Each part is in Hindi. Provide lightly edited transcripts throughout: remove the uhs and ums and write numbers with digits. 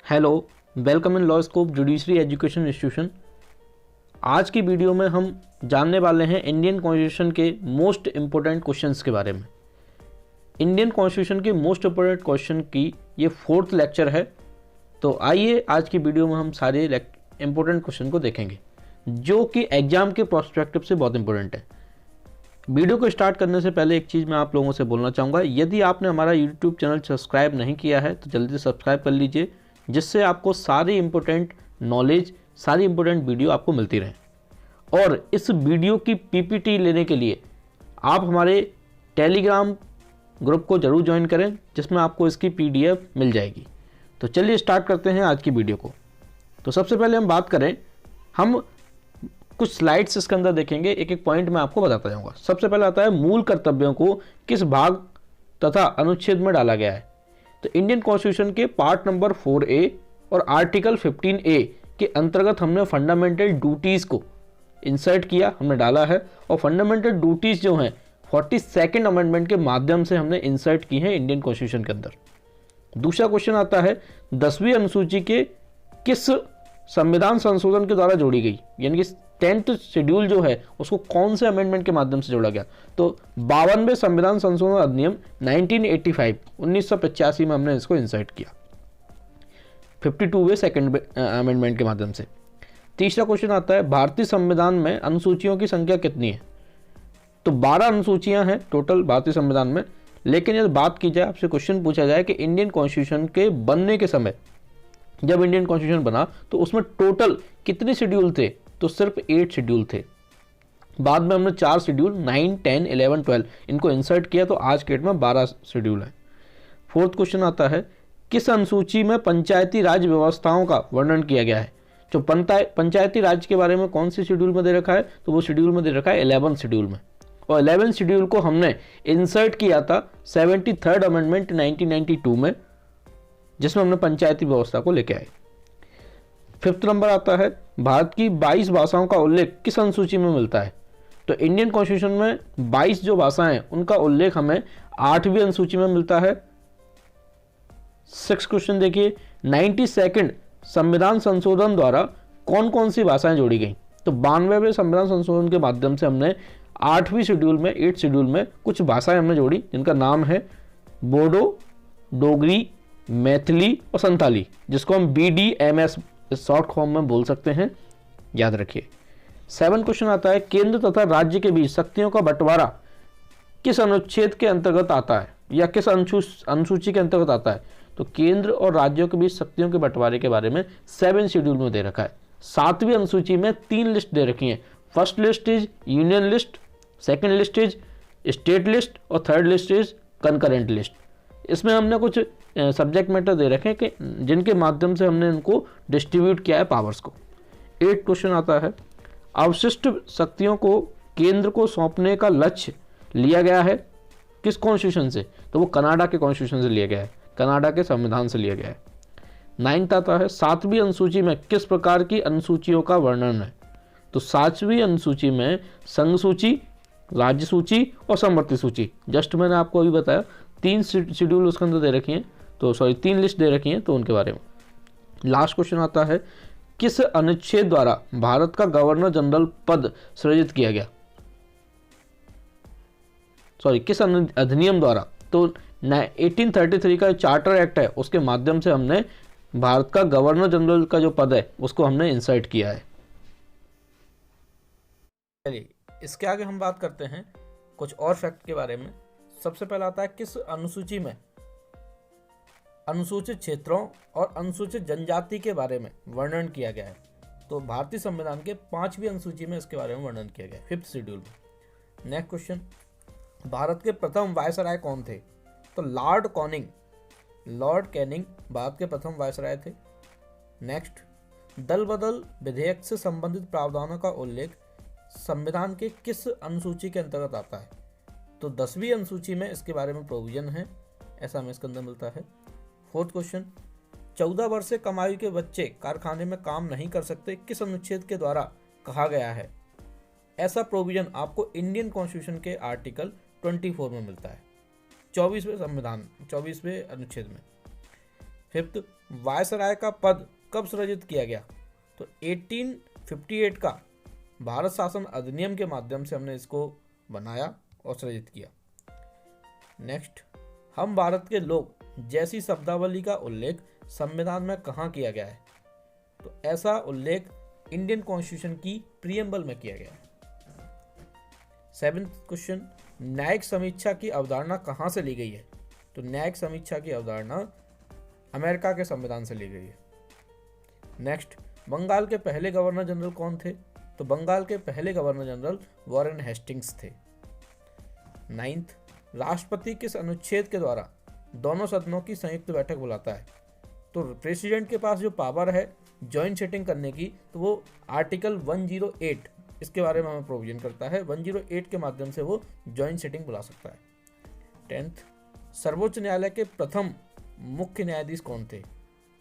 Hello, welcome in law scope judiciary education institution. आज की वीडियो में हम जानने वाले हैं इंडियन कॉन्स्टिट्यूशन के मोस्ट इम्पोर्टेंट क्वेश्चंस के बारे में। इंडियन कॉन्स्टिट्यूशन के मोस्ट इम्पोर्टेंट क्वेश्चन की ये 4th लेक्चर है। तो आइए आज की वीडियो में हम सारे इम्पोर्टेंट क्वेश्चन को देखेंगे जो कि एग्जाम के प्रोस्पेक्टिव से बहुत इंपॉर्टेंट है। वीडियो को स्टार्ट करने से पहले एक चीज़ मैं आप लोगों से बोलना चाहूँगा, यदि आपने हमारा यूट्यूब चैनल सब्सक्राइब नहीं किया है तो जल्दी से सब्सक्राइब कर लीजिए, जिससे आपको सारी इंपॉर्टेंट नॉलेज, सारी इंपॉर्टेंट वीडियो आपको मिलती रहे। और इस वीडियो की पीपीटी लेने के लिए आप हमारे टेलीग्राम ग्रुप को जरूर ज्वाइन करें, जिसमें आपको इसकी पीडीएफ मिल जाएगी। तो चलिए स्टार्ट करते हैं आज की वीडियो को। तो सबसे पहले हम बात करें, हम कुछ स्लाइड्स इसके अंदर देखेंगे, एक एक पॉइंट मैं आपको बताता जाऊंगा। सबसे पहले आता है मूल कर्तव्यों को किस भाग तथा अनुच्छेद में डाला गया है। तो इंडियन कॉन्स्टिट्यूशन के पार्ट नंबर 4A और आर्टिकल 15A के अंतर्गत हमने फंडामेंटल ड्यूटीज़ को इंसर्ट किया, हमने डाला है। और फंडामेंटल ड्यूटीज़ जो हैं 42nd अमेंडमेंट के माध्यम से हमने इंसर्ट की हैं इंडियन कॉन्स्टिट्यूशन के अंदर। दूसरा क्वेश्चन आता है 10वीं अनुसूची के किस संविधान संशोधन के द्वारा जोड़ी गई, यानी कि 10th शेड्यूल जो है उसको कौन से अमेंडमेंट के माध्यम से जोड़ा गया। तो 52वें संविधान संशोधन अधिनियम 1985 में हमने इसको इंसर्ट किया 52वें सेकंड अमेंडमेंट के माध्यम से। तीसरा क्वेश्चन आता है भारतीय संविधान में अनुसूचियों की संख्या कितनी है। तो 12 अनुसूचियां हैं टोटल भारतीय संविधान में। लेकिन यदि बात की जाए, आपसे क्वेश्चन पूछा जाए कि इंडियन कॉन्स्टिट्यूशन के बनने के समय, जब इंडियन कॉन्स्टिट्यूशन बना तो उसमें टोटल कितने शेड्यूल थे, तो सिर्फ 8 शेड्यूल थे। बाद में हमने 4 शेड्यूल 9, 10, 11, 12 इनको इंसर्ट किया, तो आज के डेट में 12 शेड्यूल है। 4th क्वेश्चन आता है किस अनुसूची में पंचायती राज व्यवस्थाओं का वर्णन किया गया है। जो पंचायती राज के बारे में कौन सी शेड्यूल में दे रखा है, तो वो शेड्यूल में दे रखा है 11 शेड्यूल में। और 11 शेड्यूल को हमने इंसर्ट किया था 73rd अमेंडमेंट 1992 में, जिसमें हमने पंचायती व्यवस्था को लेके आए। 5th नंबर आता है भारत की 22 भाषाओं का उल्लेख किस अनुसूची में मिलता है। तो इंडियन कॉन्स्टिट्यूशन में 22 जो भाषाएं हैं उनका उल्लेख हमें 8वीं अनुसूची में मिलता है। 6th क्वेश्चन देखिए 92nd संविधान संशोधन द्वारा कौन कौन सी भाषाएं जोड़ी गई। तो 92वें संविधान संशोधन के माध्यम से हमने 8वीं शेड्यूल में, 8th शेड्यूल में कुछ भाषाएं हमने जोड़ी, जिनका नाम है बोडो, डोगरी, मैथिली और संथाली, जिसको हम BDMS शॉर्ट फॉर्म में बोल सकते हैं, याद रखिए। 7 क्वेश्चन आता है केंद्र तथा राज्य के बीच शक्तियों का बंटवारा किस अनुच्छेद के अंतर्गत आता है, या किस अनुसूची के अंतर्गत आता है। तो केंद्र और राज्यों के बीच शक्तियों के बंटवारे के बारे में 7 शेड्यूल में दे रखा है। 7वीं अनुसूची में 3 लिस्ट दे रखी हैं। First list is union list, second list is state list और third list is concurrent list. इसमें हमने कुछ सब्जेक्ट मैटर दे रखे हैं कि जिनके माध्यम से हमने इनको डिस्ट्रीब्यूट किया है पावर्स को। 8 क्वेश्चन आता है अवशिष्ट शक्तियों को केंद्र को सौंपने का लक्ष्य लिया गया है किस कॉन्स्टिट्यूशन से। तो वो कनाडा के कॉन्स्टिट्यूशन से लिया गया है, कनाडा के संविधान से लिया गया है। 9th आता है 7वीं अनुसूची में किस प्रकार की अनुसूचियों का वर्णन है। तो 7वीं अनुसूची में संघ सूची, राज्य सूची और समवर्ती सूची, जस्ट मैंने आपको अभी बताया 3 शेड्यूल उसके अंदर दे रखी हैं, तो 3 लिस्ट दे रखी हैं, तो उनके बारे में। लास्ट क्वेश्चन आता है किस अनुच्छेद द्वारा भारत का गवर्नर जनरल पद सृजित किया गया। किस अधिनियम द्वारा। तो 1833 का चार्टर एक्ट है, उसके माध्यम से हमने भारत का गवर्नर जनरल का जो पद है उसको हमने इंसर्ट किया है। चलिए इसके आगे हम बात करते हैं कुछ और फैक्ट के बारे में। सबसे पहला आता है किस अनुसूची में अनुसूचित क्षेत्रों और अनुसूचित जनजाति के बारे में वर्णन किया गया है। तो भारतीय संविधान के 5वीं अनुसूची में इसके बारे में वर्णन किया गया है, 5th शेड्यूल में। नेक्स्ट क्वेश्चन भारत के प्रथम वायसराय कौन थे। तो लॉर्ड कैनिंग भारत के प्रथम वायसराय थे। नेक्स्ट दल बदल विधेयक से संबंधित प्रावधानों का उल्लेख संविधान के किस अनुसूची के अंतर्गत आता है। तो 10वीं अनुसूची में इसके बारे में प्रोविजन है, ऐसा हमें इसके अंदर मिलता है। 4th क्वेश्चन 14 वर्ष से कम आयु के बच्चे कारखाने में काम नहीं कर सकते किस अनुच्छेद के द्वारा कहा गया है। ऐसा प्रोविजन आपको इंडियन कॉन्स्टिट्यूशन के आर्टिकल 24 में मिलता है, 24वें अनुच्छेद में। 5th वायसराय का पद कब सृजित किया गया? तो 1858 का भारत शासन अधिनियम के माध्यम से हमने इसको बनाया और सृजित किया। नेक्स्ट, हम भारत के लोग जैसी शब्दावली का उल्लेख संविधान में कहाँ किया गया है? तो ऐसा उल्लेख इंडियन कॉन्स्टिट्यूशन की प्रीएम्बल में किया गया है। 7th क्वेश्चन, न्यायिक समीक्षा की अवधारणा कहाँ से ली गई है? तो न्यायिक समीक्षा की अवधारणा अमेरिका के संविधान से ली गई है। नेक्स्ट, बंगाल के पहले गवर्नर जनरल कौन थे? तो बंगाल के पहले गवर्नर जनरल वॉरेन हेस्टिंग्स थे। 9th, राष्ट्रपति किस अनुच्छेद के द्वारा दोनों सदनों की संयुक्त बैठक बुलाता है? तो प्रेसिडेंट के पास जो पावर है जॉइंट सिटिंग करने की, तो वो आर्टिकल 108 इसके बारे में हमें प्रोविजन करता है। 108 के माध्यम से वो जॉइंट सिटिंग बुला सकता है। 10th, सर्वोच्च न्यायालय के प्रथम मुख्य न्यायाधीश कौन थे?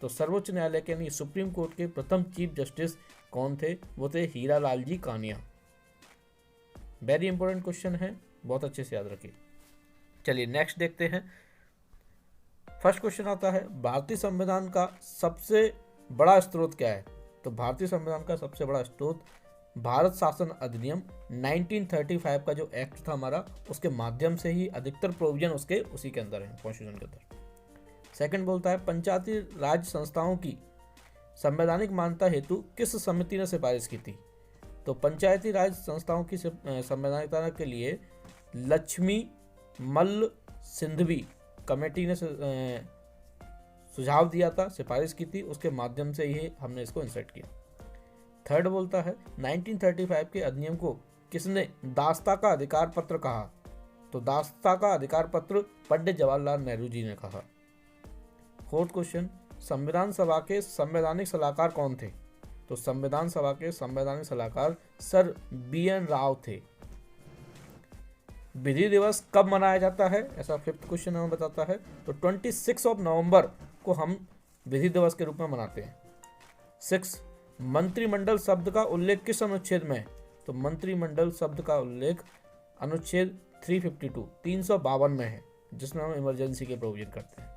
तो सर्वोच्च न्यायालय के यानी सुप्रीम कोर्ट के प्रथम चीफ जस्टिस कौन थे? वो थे Hira Lal ji Kania. Very important question है, बहुत अच्छे से याद रखिए। चलिए नेक्स्ट देखते हैं। फर्स्ट क्वेश्चन आता है, भारतीय संविधान का सबसे बड़ा स्रोत क्या है? तो भारतीय संविधान का सबसे बड़ा स्रोत भारत शासन अधिनियम 1935 का जो एक्ट था हमारा, उसके माध्यम से ही अधिकतर प्रोविजन उसके उसी के अंदर है, कॉन्स्टिट्यूशन के अंदर। सेकंड बोलता है, पंचायती राज संस्थाओं की संवैधानिक मान्यता हेतु किस समिति ने सिफारिश की थी? तो पंचायती राज संस्थाओं की संवैधानिकता के लिए लक्ष्मी मल्ल सिंघवी कमेटी ने सुझाव दिया था, सिफारिश की थी, उसके माध्यम से ही हमने इसको इंसर्ट किया। थर्ड बोलता है, 1935 के अधिनियम को किसने दास्ता का अधिकार पत्र कहा? तो दास्ता का अधिकार पत्र पंडित जवाहरलाल नेहरू जी ने कहा। फोर्थ क्वेश्चन, संविधान सभा के संवैधानिक सलाहकार कौन थे? तो संविधान सभा के संवैधानिक सलाहकार सर BN राव थे। विधि दिवस कब मनाया जाता है? ऐसा फिफ्थ क्वेश्चन हमें बताता है। तो 26 नवंबर को हम विधि दिवस के रूप में मनाते हैं। 6, मंत्रिमंडल शब्द का उल्लेख किस अनुच्छेद में है? तो मंत्रिमंडल शब्द का उल्लेख अनुच्छेद 352 में है, जिसमें हम इमरजेंसी के प्रोविजन करते हैं।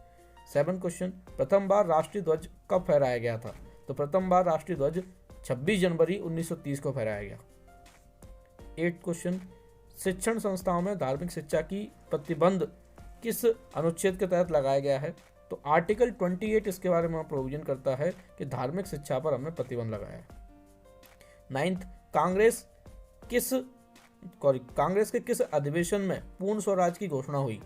7 क्वेश्चन, प्रथम बार राष्ट्रीय ध्वज कब फहराया गया था? तो प्रथम बार राष्ट्रीय ध्वज 26 जनवरी 1930 को फहराया गया। 8 क्वेश्चन, शिक्षण संस्थाओं में धार्मिक शिक्षा की प्रतिबंध किस अनुच्छेद के तहत लगाया गया है? तो आर्टिकल 28 इसके बारे में प्रोविजन करता है कि धार्मिक शिक्षा पर हमने प्रतिबंध लगाया है। 9th, कांग्रेस के किस अधिवेशन में पूर्ण स्वराज की घोषणा हुई?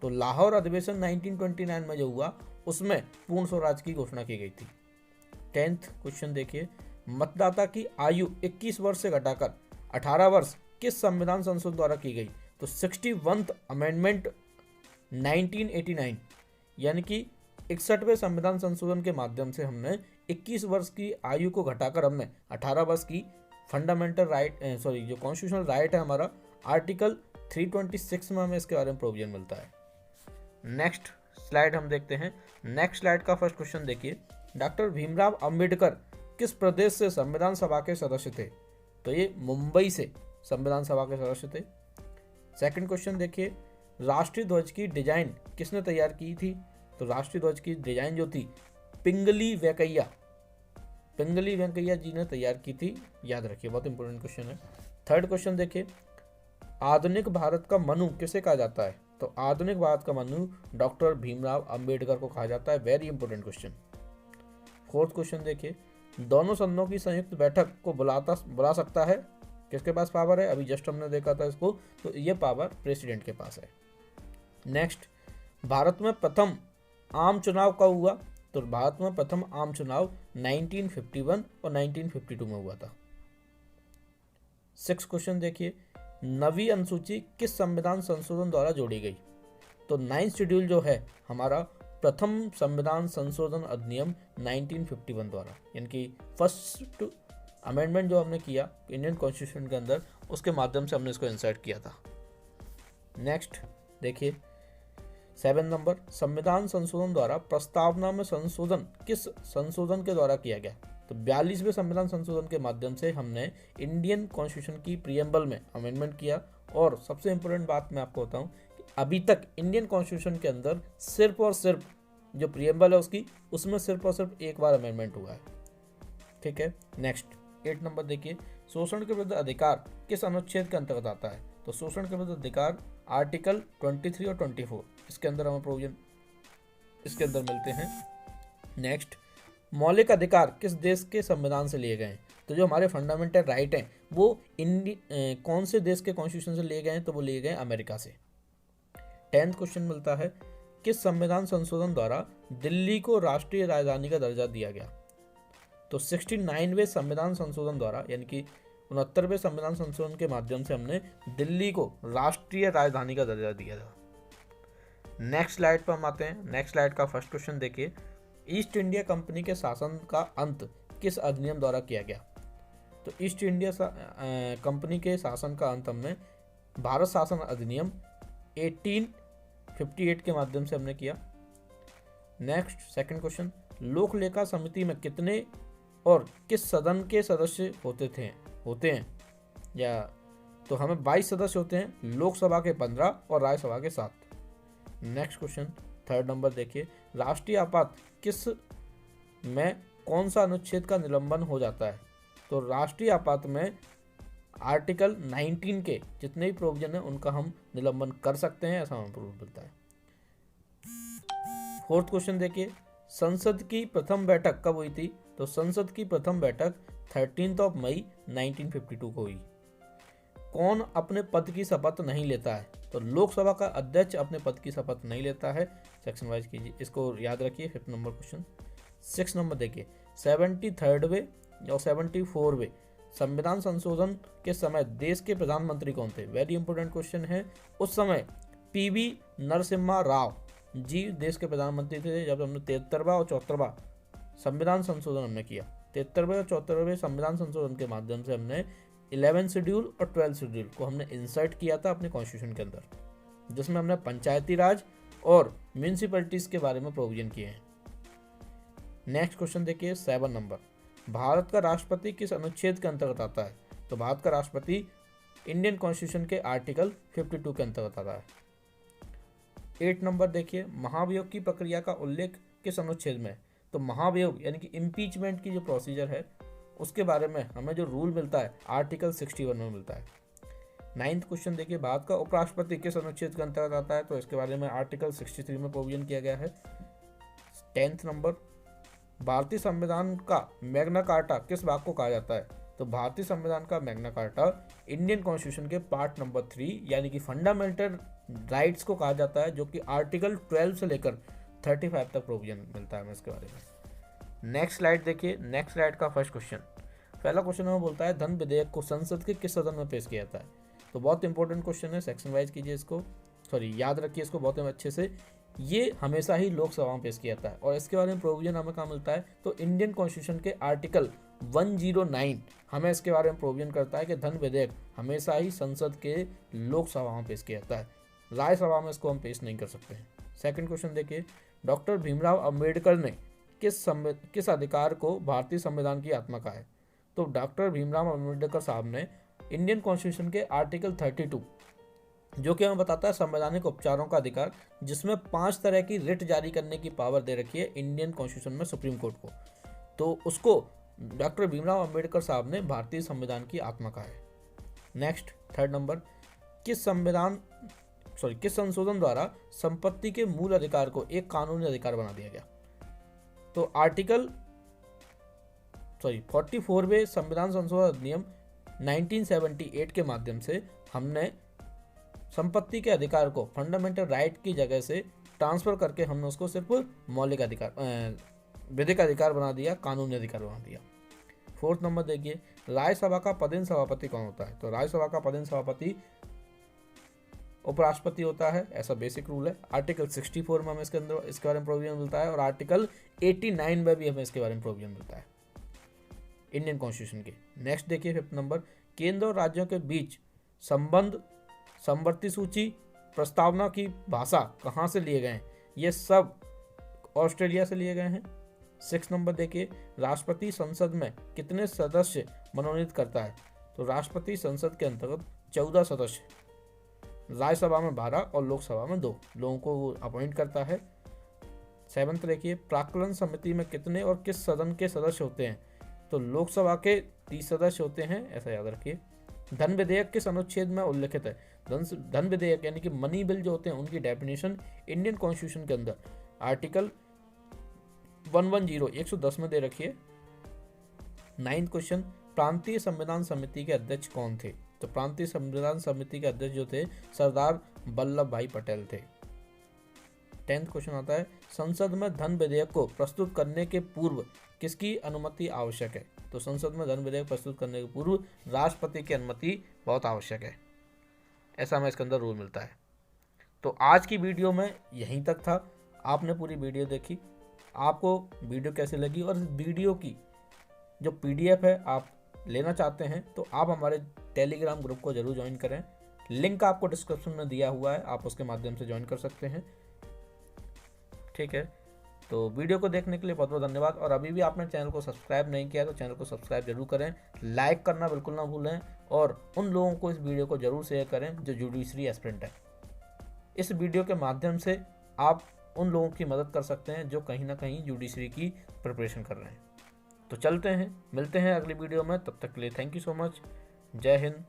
तो लाहौर अधिवेशन 1929 में जो हुआ, उसमें पूर्ण स्वराज की घोषणा की गई थी। 10th क्वेश्चन देखिए, मतदाता की आयु 21 वर्ष से घटाकर 18 वर्ष किस संविधान संशोधन द्वारा की गई? तो 61th अमेंडमेंट 1989 यानी कि 61वें संविधान संशोधन के माध्यम से हमने 21 वर्ष की आयु को घटाकर हमने 18 वर्ष की फंडामेंटल राइट जो कॉन्स्टिट्यूशनल राइट है हमारा, आर्टिकल 326 में हमें इसके बारे में प्रोविजन मिलता है। नेक्स्ट स्लाइड हम देखते हैं। नेक्स्ट स्लाइड का फर्स्ट क्वेश्चन देखिए, डॉक्टर भीमराव अंबेडकर किस प्रदेश से संविधान सभा के सदस्य थे? तो ये मुंबई से संविधान सभा के सदस्य थे। सेकंड क्वेश्चन देखिए, राष्ट्रीय ध्वज की डिजाइन किसने तैयार की थी? तो राष्ट्रीय ध्वज की डिजाइन जो थी पिंगली वेंकैया जी ने तैयार की थी, याद रखिए, बहुत इंपॉर्टेंट क्वेश्चन है। थर्ड क्वेश्चन देखिए, आधुनिक भारत का मनु किसे कहा जाता है? तो आधुनिक भारत का मनु डॉक्टर भीमराव अंबेडकर को कहा जाता है। Very important question. Fourth question देखिए, दोनों सदनों की संयुक्त बैठक को बुला सकता है, किसके पास पावर है? अभी जस्ट हमने देखा था इसको, तो ये पावर प्रेसिडेंट के पास है। नेक्स्ट, भारत में प्रथम आम चुनाव कब हुआ? तो भारत में प्रथम आम चुनाव 1951 और 1952 में हुआ था। 6 क्वेश्चन देखिए, नवी अनुसूची किस संविधान संशोधन द्वारा जोड़ी गई? तो 9th शेड्यूल जो है हमारा प्रथम संविधान संशोधन अधिनियम 1951 द्वारा, यानी कि फर्स्ट अमेंडमेंट जो हमने किया इंडियन कॉन्स्टिट्यूशन के अंदर, उसके माध्यम से हमने इसको इंसर्ट किया था। नेक्स्ट देखिए 7 नंबर, संविधान संशोधन द्वारा प्रस्तावना में संशोधन किस संशोधन के द्वारा किया गया? तो 42वें संविधान संशोधन के माध्यम से हमने इंडियन कॉन्स्टिट्यूशन की प्रीएम्बल में अमेंडमेंट किया। और सबसे इंपॉर्टेंट बात मैं आपको बताऊं कि अभी तक इंडियन कॉन्स्टिट्यूशन के अंदर सिर्फ और सिर्फ जो प्रियम्बल है उसकी, उसमें सिर्फ और सिर्फ एक बार अमेंडमेंट हुआ है। ठीक है, नेक्स्ट 8 नंबर देखिए, शोषण के विरुद्ध अधिकार किस अनुच्छेद के अंतर्गत आता है? तो शोषण के विरुद्ध अधिकार आर्टिकल 23 और 24 इसके अंदर हमें प्रोविजन इसके अंदर मिलते हैं। नेक्स्ट, मौलिक अधिकार किस देश के संविधान से लिए गए हैं? तो जो हमारे फंडामेंटल राइट हैं वो कौन से देश के कॉन्स्टिट्यूशन से लिए गए हैं? तो वो लिए गए अमेरिका से। 10th क्वेश्चन मिलता है, किस संविधान संशोधन द्वारा दिल्ली को राष्ट्रीय राजधानी का दर्जा दिया गया? तो 69वें संविधान संशोधन द्वारा, यानी कि 69वें संविधान संशोधन के माध्यम से हमने दिल्ली को राष्ट्रीय राजधानी का दर्जा दिया था। नेक्स्ट स्लाइड पर हम आते हैं। नेक्स्ट स्लाइड का फर्स्ट क्वेश्चन देखिए, ईस्ट इंडिया कंपनी के शासन का अंत किस अधिनियम द्वारा किया गया? तो ईस्ट इंडिया कंपनी के शासन का अंत हमने भारत शासन अधिनियम 1858 के माध्यम से हमने किया। नेक्स्ट सेकंड क्वेश्चन, लोक लेखा समिति में कितने और किस सदन के सदस्य होते हैं या तो हमें 22 सदस्य होते हैं, लोकसभा के 15 और राज्यसभा के 7। नेक्स्ट क्वेश्चन थर्ड नंबर देखिए, राष्ट्रीय आपात किस में कौन सा अनुच्छेद का निलंबन हो जाता है? तो राष्ट्रीय आपात में आर्टिकल 19 के जितने भी प्रोविजन है उनका हम निलंबन कर सकते हैं, ऐसा हमें प्रूफ मिलता है। फोर्थ क्वेश्चन देखिए, संसद की प्रथम बैठक कब हुई थी? तो संसद की प्रथम बैठक 13 मई 1952 को हुई। कौन अपने पद की शपथ नहीं लेता है? तो लोकसभा का अध्यक्ष अपने पद की शपथ नहीं लेता है। सेक्शन वाइज कीजिए, इसको याद रखिए। 5th number question. 6 नंबर देखिए, 73वें और 74वें संविधान संशोधन के समय देश के प्रधानमंत्री कौन थे? वेरी इंपॉर्टेंट क्वेश्चन है। उस समय पीवी नरसिम्हा राव जी देश के प्रधानमंत्री थे जब हमने 73वां और 74वां संविधान संशोधन हमने किया। 73वें और 74वें संविधान संशोधन के माध्यम से हमने 11 शेड्यूल और 12 शेड्यूल को हमने इंसर्ट किया था अपने कॉन्स्टिट्यूशन के अंदर, जिसमें हमने पंचायती राज और म्यूनिसिपैलिटीज के बारे में प्रोविजन किए हैं। नेक्स्ट क्वेश्चन देखिए 7 नंबर, भारत का राष्ट्रपति किस अनुच्छेद के अंतर्गत आता है? तो भारत का राष्ट्रपति इंडियन कॉन्स्टिट्यूशन के आर्टिकल 52 के अंतर्गत आता है। 8 नंबर देखिए, महाभियोग की प्रक्रिया का उल्लेख किस अनुच्छेद में? तो महाभियोग यानी कि इम्पीचमेंट की जो प्रोसीजर है उसके बारे में हमें जो रूल मिलता है आर्टिकल 61 में मिलता है। 9th क्वेश्चन देखिए, भारत का उपराष्ट्रपति किस अनुच्छेद के अंतर्गत आता है? तो इसके बारे में आर्टिकल 63 में प्रोविजन किया गया है। 10th नंबर, भारतीय संविधान का मैग्ना कार्टा किस भाग को कहा जाता है? तो भारतीय संविधान का मैग्ना कार्टा इंडियन कॉन्स्टिट्यूशन के पार्ट नंबर 3 यानी कि फंडामेंटल राइट्स को कहा जाता है, जो कि आर्टिकल 12 से लेकर 35 तक प्रोविजन मिलता है हमें इसके बारे में। नेक्स्ट स्लाइड देखिए। नेक्स्ट स्लाइड का फर्स्ट क्वेश्चन, पहला क्वेश्चन हमें बोलता है धन विधेयक को संसद के किस सदन में पेश किया जाता है? तो बहुत इंपॉर्टेंट क्वेश्चन है, सेक्शन वाइज कीजिए इसको, याद रखिए इसको बहुत अच्छे से। ये हमेशा ही लोकसभा में पेश किया जाता है और इसके बारे में प्रोविजन हमें कहाँ मिलता है? तो इंडियन कॉन्स्टिट्यूशन के आर्टिकल 109 हमें इसके बारे में प्रोविजन करता है कि धन विधेयक हमेशा ही संसद के लोकसभा में पेश किया जाता है, राज्यसभा में इसको हम पेश नहीं कर सकते हैं। सेकंड क्वेश्चन देखिए, डॉक्टर भीमराव अंबेडकर ने किस अधिकार को भारतीय संविधान की आत्मा कहा है? तो डॉक्टर भीमराव अंबेडकर साहब ने इंडियन कॉन्स्टिट्यूशन के आर्टिकल 32 जो कि हमें बताता है संवैधानिक उपचारों का अधिकार, जिसमें 5 तरह की रिट जारी करने की पावर दे रखी है इंडियन कॉन्स्टिट्यूशन में सुप्रीम कोर्ट को, तो उसको डॉक्टर भीमराव अंबेडकर साहब ने भारतीय संविधान की आत्मा कहा है। नेक्स्ट थर्ड नंबर, किस संशोधन द्वारा संपत्ति के मूल अधिकार को एक कानूनी अधिकार बना दिया गया? तो 44वें संविधान संशोधन अधिनियम 1978 के माध्यम से हमने संपत्ति के अधिकार को फंडामेंटल राइट की जगह से ट्रांसफर करके हमने उसको सिर्फ मौलिक अधिकार विधिक अधिकार बना दिया, कानूनी अधिकार बना दिया। 4th नंबर देखिए, राज्यसभा का पदेन सभापति कौन होता है? तो राज्यसभा का पदेन सभापति उपराष्ट्रपति होता है, ऐसा बेसिक रूल है। आर्टिकल 64 में हमें इसके बारे में प्रोविजन मिलता है और आर्टिकल 89 में भी हमें इसके बारे में प्रोविजन मिलता है इंडियन कॉन्स्टिट्यूशन के। नेक्स्ट देखिए 5th नंबर, केंद्र और राज्यों के बीच संबंध, समवर्ती सूची, प्रस्तावना की भाषा कहाँ से लिए गए हैं? ये सब ऑस्ट्रेलिया से लिए गए हैं। 6 नंबर देखिए, राष्ट्रपति संसद में कितने सदस्य मनोनीत करता है? तो राष्ट्रपति संसद के अंतर्गत 14 सदस्य, राज्यसभा में 12 और लोकसभा में 2 लोगों को अपॉइंट करता है। 7th देखिए, प्राक्कलन समिति में कितने और किस सदन के सदस्य होते हैं? तो लोकसभा के 30 सदस्य होते हैं, ऐसा याद रखिए। धन विधेयक किस अनुच्छेद में उल्लिखित है? धन विधेयक यानी कि मनी बिल जो होते हैं उनकी डेफिनेशन इंडियन कॉन्स्टिट्यूशन के अंदर आर्टिकल 110 110 में दे रखी है। 9th क्वेश्चन, प्रांतीय संविधान समिति के अध्यक्ष कौन थे? तो प्रांतीय संविधान समिति के अध्यक्ष जो थे सरदार वल्लभ भाई पटेल थे। 10th क्वेश्चन आता है, संसद में धन विधेयक को प्रस्तुत करने के पूर्व किसकी अनुमति आवश्यक है? तो संसद में धन विधेयक प्रस्तुत करने के पूर्व राष्ट्रपति की अनुमति बहुत आवश्यक है, ऐसा हमें इसके अंदर रूल मिलता है। तो आज की वीडियो में यहीं तक था। आपने पूरी वीडियो देखी, आपको वीडियो कैसी लगी और वीडियो की जो PDF है आप लेना चाहते हैं तो आप हमारे टेलीग्राम ग्रुप को जरूर ज्वाइन करें। लिंक आपको डिस्क्रिप्शन में दिया हुआ है, आप उसके माध्यम से ज्वाइन कर सकते हैं। ठीक है, तो वीडियो को देखने के लिए बहुत बहुत धन्यवाद। और अभी भी आपने चैनल को सब्सक्राइब नहीं किया तो चैनल को सब्सक्राइब जरूर करें, लाइक करना बिल्कुल ना भूलें और उन लोगों को इस वीडियो को जरूर शेयर करें जो जुडिशरी एस्पिरेंट है। इस वीडियो के माध्यम से आप उन लोगों की मदद कर सकते हैं जो कहीं ना कहीं जुडिशरी की प्रिपरेशन कर रहे हैं। तो चलते हैं, मिलते हैं अगली वीडियो में, तब तक के लिए थैंक यू सो मच। जय हिंद,